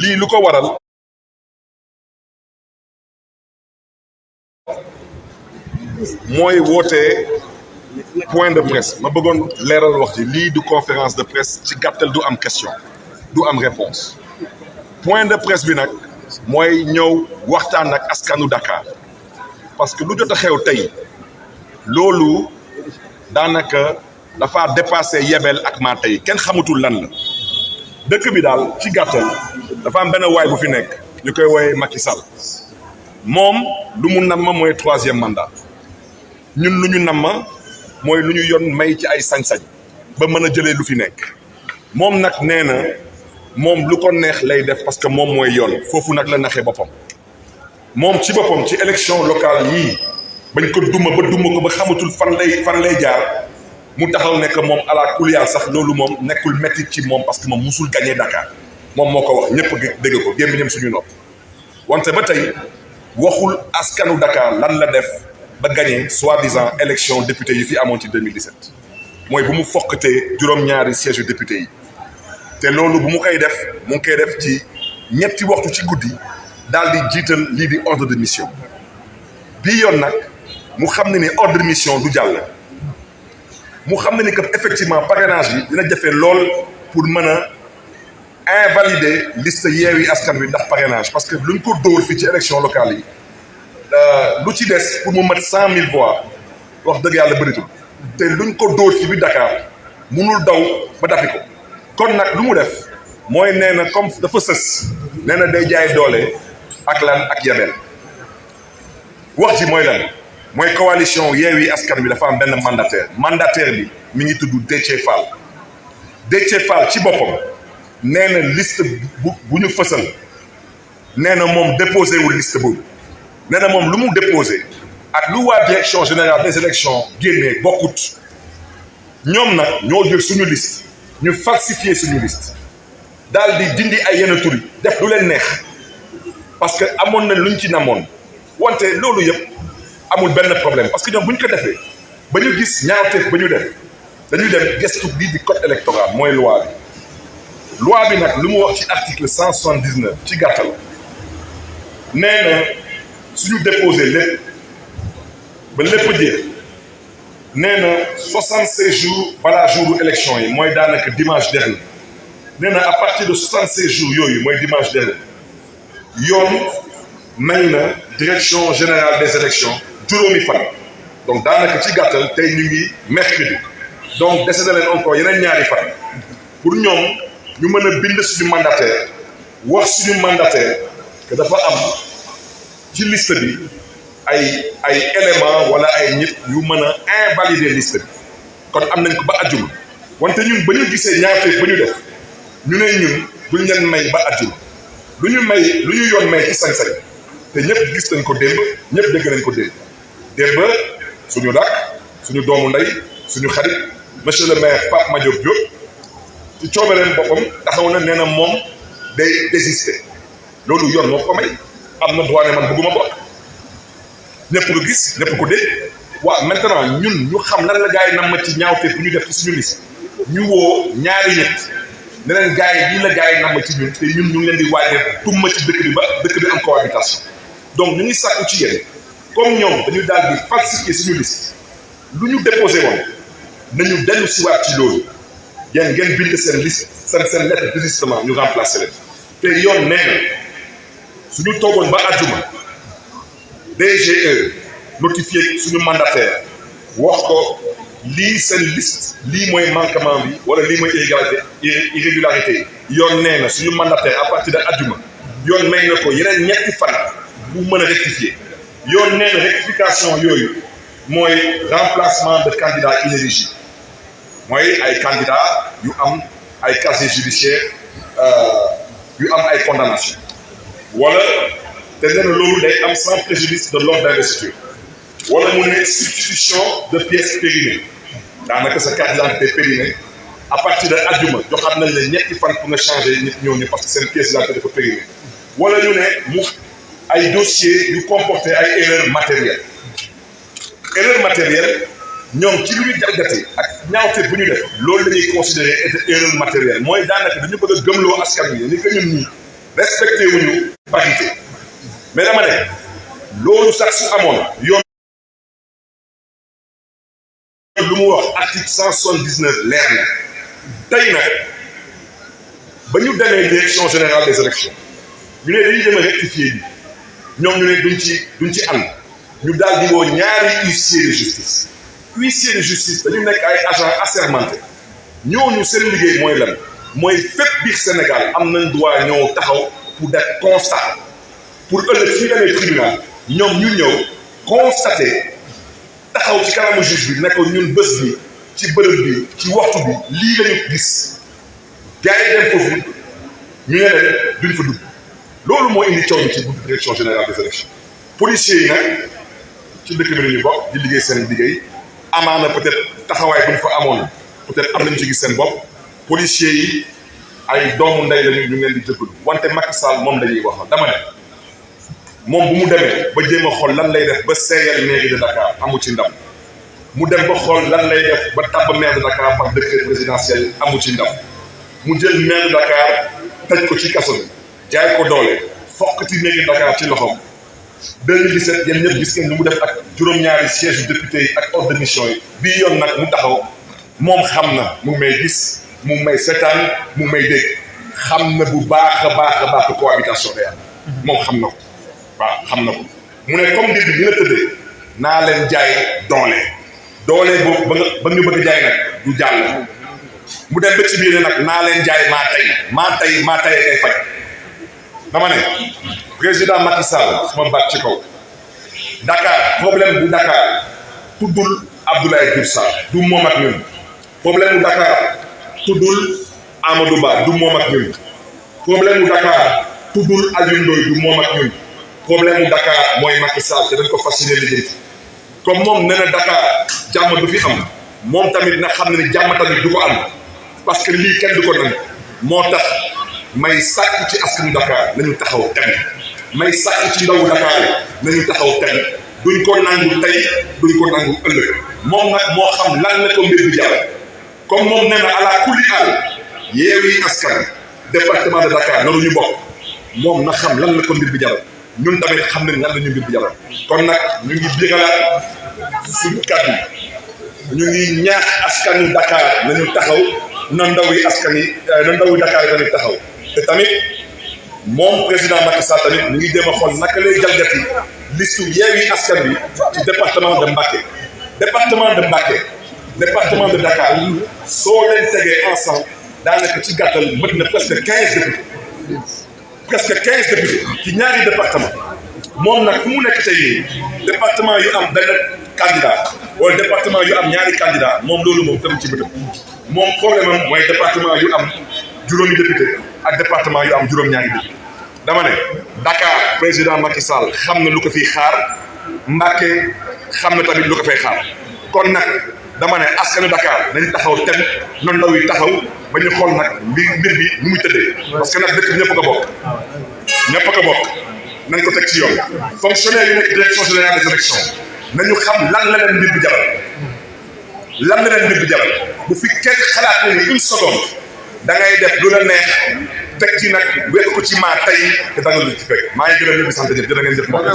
lii lu ko waral mooy wootee point de presse ma bëggoon leeral wax ji lii du conférence de presse ci gàttal du am question du am réponse point de presse bi nag mooy ñëw waxtaan ak askanu Dakar parce que lu jot a xew tey loolu daanaka dafa dépassé yebel ak maa tey kenn xamatul lan la dëkk bi daal ci gàttal dafa am benn waay bu fi nekk ñu koy woowee Macky Sall moom lu mu namm mooy 3e mandat ñun lu ñu namm mooy lu ñu yoon may ci ay sañ-sañ ba mën a jëlee lu fi nekk moom nag nee na moom lu ko neex lay def parce que moom mooy yoon foofu nag la naxee boppam moom ci boppam ci élection locale yii bañ ko duma ko ba xamatul fan lay jaar mu taxaw ne que moom ala kuliyal sax loolu moom nekkul métti ci moom parce que moom musul gagné Dakar moom moo ko wax ñëpp dégg ko gémmiñam suñu nopp wante ba tey waxul askanu Dakar lan la def ba gagné soi-disant élection député yi fi amoon ci 2017 mooy bu mu fokkatee juróom-ñaari siège député yi te loolu bu mu koy def mu ngi koy def ci ñetti waxtu ci guddi daal di jiital lii di ordre de mission bii yoon nag mu xam ne ni ordre de mission du jàll mu xam ne ni que effectivement parrainage bi dina jafe lool pour mën a invalider liste Yewwi Askan Wi ndax parrainage parce que luñ ko dóor fii ci élection locale yi lu ci des pour mu mat 100 000 voix wax dëgg yàlla bëritul te luñ ko dóor ci biir Dakar munul daw ba dafi ko kon nag lu mu def mooy nee na comme dafa sës nee na day jaay doole ak lan ak yabel wax ji mooy lan mooy coalition Yewwi Askan Wi dafa am benn mandataire bi mi ngi tudd Deke Fall ci boppam nee na liste bu ñu fësal nee na moom déposé wul liste boobu nee na moom lu mu déposé ak lu waa direction générale des élections génnee bokkut ñoom nag ñoo jël suñu liste ñu falsifier suñu liste daal di dindi ay yenn tur yi def du leen neex parce que amoon na luñ ci namoon wante loolu yëpp amul benn problème parce que ñoom bu ñu ko defee ba ñu gis ñaawteef ba ñu def dañuy dem gestu lii di code électoral mooy loi bi nag lu mu wax ci article 179 ci gàttal nee na suñu déposé lépp ba lépp jeex nee na 76 jours balaa jouru élection yi mooy daanaka dimanche dernier nee na à partir de 76 jours yooyu mooy dimanche dernier yoon may na direction générale des élections juróomi fan donc daanaka ci gàttal tey ñu ngi mercredi donc dese na leen encore yeneen ñaari fan pour ñoom ñu mën a bind suñu mandataire wax suñu mandataire que dafa am ci liste bi ay éléments wala ay nit yu mën a invalider liste bi kon am nañ ko ba àjjuma wante ñun ba ñu gisee ñaawteef ba ñu def ñu ne ñun duñ leen may ba àjjuma lu ñu yoon may ci sañ-sañ te ñëpp gis nañ ko démb ñëpp dégg nañ ko démb suñu rak suñu doomu ndey suñu xarit monsieur le maire Pape Madiop Diop ci coobareem boppam taxaw na nee na moom day désister loolu yoon moo ko may am na droit ne man bëgguma bokk ñëpp ko gis ñëpp ko dégg waaw maintenant ñun ñu xam lan la gars yi nam ma ci ñaawteef bu ñu def ci suñu liste ñu woo ñaari nit ne leen gars yi lii la gars yi nam ma ci ñun te ñun ñu ngi leen di waajal tumma ci dëkk bi ba dëkk bi am cohabitation donc ñu ngi sàkku ci yéen comme ñoom dañu daal di falsifier suñu liste lu ñu déposé woon nañu dellu siwaat ci loolu yéen ngeen bind seen liste seen lettre de désistement ñu remplacer leen te yoon nee na suñu toogoon ba àjjuma DGE notifié suñu mandataire wax ko lii seen liste lii mooy manquement bi wala lii mooy irrégularité yi yoon nee na suñu mandataire à partir de àjjuma yoon may na ko yeneen ñetti fan bu mën a rectifier yoon nee na rectification yooyu mooy remplacement de candidats inéligibles mooy ay candidats yu am ay casier judiciaire yu am ay condamnation wala te nee na loolu day am sans préjudice de l'ordre d'investiture wala mu ne substitution de pièces périmées daanaka sa carte d'identité périmée à partir de àjjuma joxaat nañ la ñetti fan pour nga changer nit ñooñu parce que seen pièce d'identité dafa périmée wala ñu ne mu ay dossiers yu comporté ay erreurs matérielles ñoom ci lu ñu jalgati ak ñaawte bu ñu def loolu la ñuy considérer erreur matérielle mooy daanaka dañu bëgg a gëmloo askan wi ni que ñun ñii respecté wuñu parité mais dama ne loolu sax su amoon yoon lu mu wax article 179 leer na tey nag ba ñu demee direction générale des élections ñu ne dañuy dem a rectifier bi ñoom ñu ne duñ ci ànd ñu daal di woo ñaari huissier de justice dañu nekk ay agents assermentés ñooñu seen liggéey mooy lan mooy fépp biir Sénégal am nañ droit ñëw taxaw pour def constat pour ëllëg suñu demee tribunal ñoom ñu ñëw constater taxaw ci kanamu juge bi ne ko ñun bés bi ci bërëb bi ci waxtu bi lii lañu gis gars yi dem foofu ñu ne leen duñ fa dugg loolu moo indi coow bi ci buntu direction générale des élections policiers yi nag ci dëkk bi lañu bokk di liggéey seen liggéey amaana peut-être taxawaay bu ñu fa amoon peut-être am nañu ci gis seen bopp policiers yi ay doomu ndey lañu ñu ngi leen di jëggalu wante Macky Sall moom lañuy wax dama ne moom bu mu demee ba jéem a xool lan lay def ba seeyal mairie de Dakar amu ci ndam mu dem ba xool lan lay def ba tabb maire de Dakar par décret présidentiel amu ci ndam mu jël maire de Dakar tëj ko ci kaso bi jaay ko doole fokkati mairie de Dakar ci loxoom 2017 yéen ñëpp gis ngeen ni mu def ak juróom-ñaari siège député yi ak ordre de mission yi bii yoon nag mu taxaw moom xam na mu may gis mu may seetaan mu may dégg xam na bu baax a baax cohabitation réelle moom xam na ko waaw xam na ko mu ne comme début bi nga tëddee naa leen jaay doole boobu ba nga bëgg a jaay nag du jàll mu dem ba ci biir nag naa leen jaay maa tey kay faj dama ne président Macky Sall suma baat ci kaw Dakar problème bu Dakar tuddul Abdoulaye Diouf Sarr du moom ak ñun problème bu Dakar tuddul Amadou Ba du moom ak ñun problème bu Dakar tuddul Aliou Ndoye du moom ak ñun problème bu Dakar mooy Macky Sall te dañ ko fasciné liggéey comme moom nee na Dakar jàmm du fi am moom tamit na xam ne jàmm tamit du ko am parce que lii kenn du ko nangu moo tax may sàkk ci askanu Dakar nañu taxaw tem may sàkk ci ndawu Dakar nañu taxaw tem duñ ko nangu tey duñ ko nangu ëllëg moom nag moo xam lan la ko mbir bi jàll comme moom nee na ala kulli àll Yewwi Askan département de Dakar naruñu bokk moom na xam lan la ko mbir bi jàll ñun tamit xam nañ lan la ñu mbir bi jàll kon nag ñu ngi bigalaat suñu kàddu ñu ngi ñaax askanu Dakar nañu taxaw na ndaw yi askan yi na ndaw yi Dakar yi tamit taxaw te tamit moom président Macky Sall tamit ñu ngi jéem a xool naka lay jalgati listu Yewwi Askan bi ci département de Mbacké département de Dakar soo leen tegee ensemble daanaka ci gàttal mët na presque 15 députés ci ñaari département moom nag fu mu nekk tey nii département yu am benn candidat wala département yu am ñaari candidat moom loolu moom tam ci bëtam moom problème am mooy département yu am juróomi député ak département yu am juróom-ñaari député dama ne Dakar président Macky Sall xam na lu ko fiy xaar Mbacké xam na tamit lu ko fay xaar kon nag dama ne askanu Dakar nañ taxaw tem noonu ndaw yi taxaw ba ñu xool nag mbir bi nu muy tëddee parce que nag dëkk bi ñëpp a ko bokk nañ ko teg ci yoon fonctionnaire yu nekk direction générale des élections nañu xam lan la leen mbir bi jaral bu fi kenn xalaat ne ni une seconde da ngay def lu la neex teg ci nag wekk ko ci maa tey te danga lu ci fekk maa ngi gërëm ñëpp di sant ñëpp jërë ngeen jëf mbokk